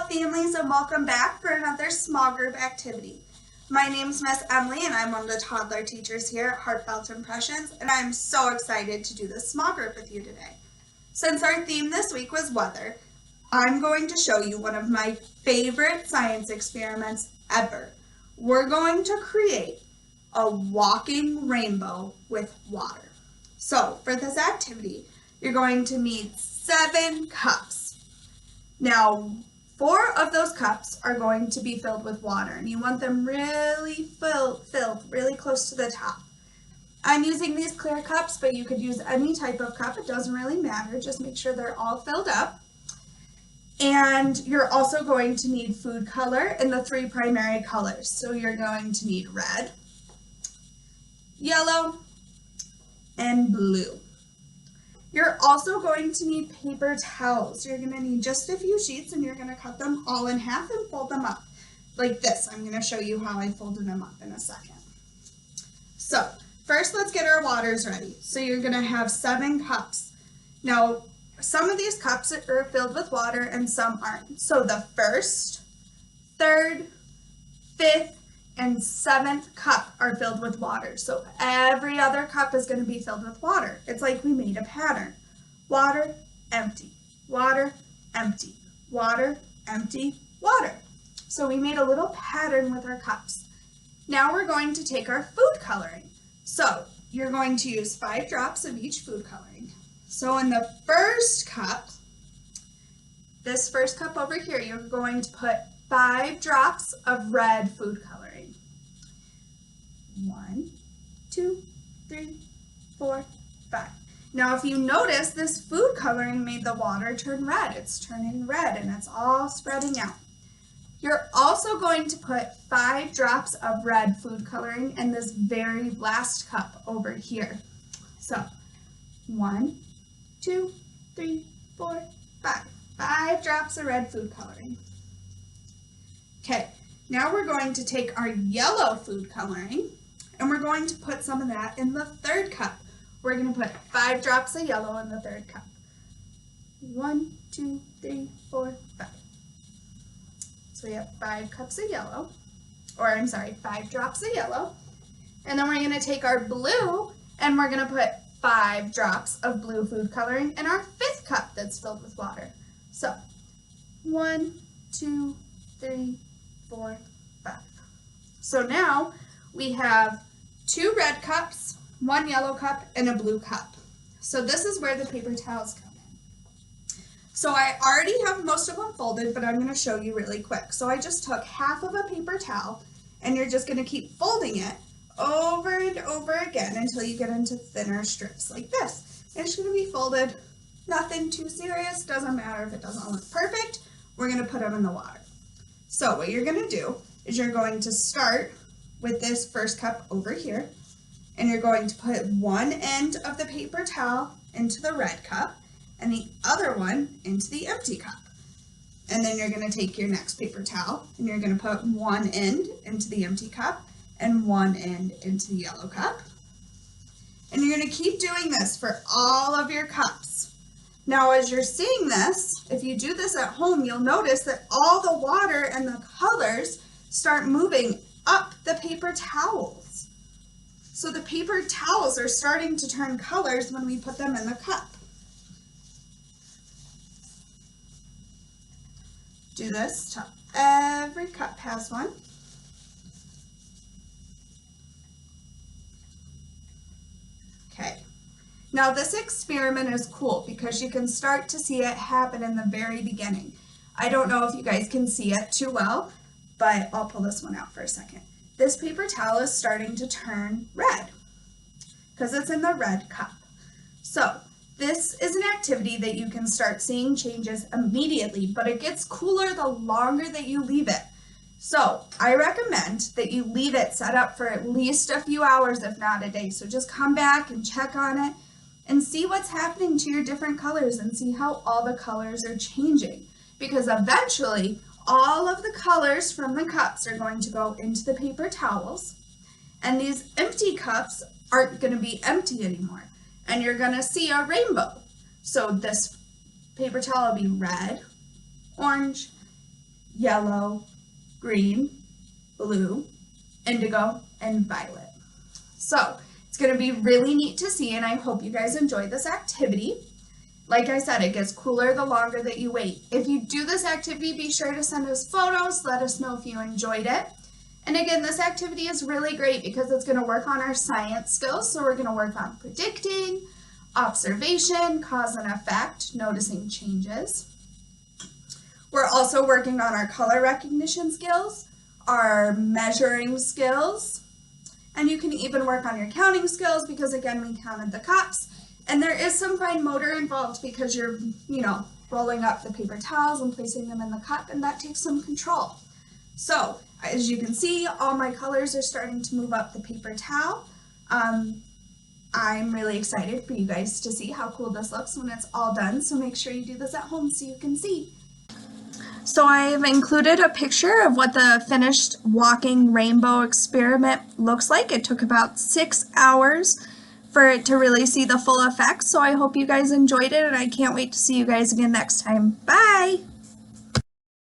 families, and welcome back for another small group activity. My name is Miss Emily and I'm one of the toddler teachers here at Heartfelt Impressions, and I'm so excited to do this small group with you today. Since our theme this week was weather, I'm going to show you one of my favorite science experiments ever. We're going to create a walking rainbow with water. So for this activity, you're going to need 7 cups. Now, 4 of those cups are going to be filled with water, and you want them really filled really close to the top. I'm using these clear cups, but you could use any type of cup. It doesn't really matter. Just make sure they're all filled up. And you're also going to need food color in the 3 primary colors. So you're going to need red, yellow, and blue. You're also going to need paper towels. You're going to need just a few sheets, and you're going to cut them all in half and fold them up like this. I'm going to show you how I folded them up in a second. So first, let's get our waters ready. So you're going to have 7 cups. Now, some of these cups are filled with water and some aren't. So the 1st, 3rd, 5th, and 7th cup are filled with water. So every other cup is going to be filled with water. It's like we made a pattern. Water, empty, water, empty, water, empty, water. So we made a little pattern with our cups. Now we're going to take our food coloring. So you're going to use 5 drops of each food coloring. So in the first cup, this first cup over here, you're going to put 5 drops of red food coloring. 1, 2, 3, 4, 5. Now, if you notice, this food coloring made the water turn red. It's turning red and it's all spreading out. You're also going to put 5 drops of red food coloring in this very last cup over here. So 1, 2, 3, 4, 5. 5 drops of red food coloring. Okay, now we're going to take our yellow food coloring and we're going to put some of that in the 3rd cup. We're going to put 5 drops of yellow in the 3rd cup. 1, 2, 3, 4, 5. So we have 5 cups of yellow, or I'm sorry, 5 drops of yellow. And then we're going to take our blue and we're going to put 5 drops of blue food coloring in our 5th cup that's filled with water. So 1, 2, 3, 4, 5. So now we have 2 red cups, 1 yellow cup, and a blue cup. So this is where the paper towels come in. So I already have most of them folded, but I'm going to show you really quick. So I just took half of a paper towel, and you're just going to keep folding it over and over again until you get into thinner strips like this. It's going to be folded, nothing too serious, doesn't matter if it doesn't look perfect, we're going to put them in the water. So what you're going to do is you're going to start with this first cup over here, and you're going to put one end of the paper towel into the red cup and the other one into the empty cup. And then you're going to take your next paper towel and you're going to put one end into the empty cup and one end into the yellow cup. And you're going to keep doing this for all of your cups. Now, as you're seeing this, if you do this at home, you'll notice that all the water and the colors start moving up the paper towels. So the paper towels are starting to turn colors when we put them in the cup. Do this till every cup has one. Okay. Now this experiment is cool because you can start to see it happen in the very beginning. I don't know if you guys can see it too well, but I'll pull this one out for a second. This paper towel is starting to turn red because it's in the red cup. So this is an activity that you can start seeing changes immediately, but it gets cooler the longer that you leave it. So I recommend that you leave it set up for at least a few hours, if not a day. So just come back and check on it and see what's happening to your different colors and see how all the colors are changing. Because eventually, all of the colors from the cups are going to go into the paper towels, and these empty cups aren't going to be empty anymore, and you're going to see a rainbow. So this paper towel will be red, orange, yellow, green, blue, indigo, and violet. So it's going to be really neat to see, and I hope you guys enjoy this activity. Like I said, it gets cooler the longer that you wait. If you do this activity, be sure to send us photos. Let us know if you enjoyed it. And again, this activity is really great because it's going to work on our science skills. So we're going to work on predicting, observation, cause and effect, noticing changes. We're also working on our color recognition skills, our measuring skills, and you can even work on your counting skills because again, we counted the cups. And there is some fine motor involved because you're, rolling up the paper towels and placing them in the cup, and that takes some control. So, as you can see, all my colors are starting to move up the paper towel. I'm really excited for you guys to see how cool this looks when it's all done, so make sure you do this at home so you can see. So I've included a picture of what the finished walking rainbow experiment looks like. It took about 6 hours for it to really see the full effect. So I hope you guys enjoyed it, and I can't wait to see you guys again next time. Bye!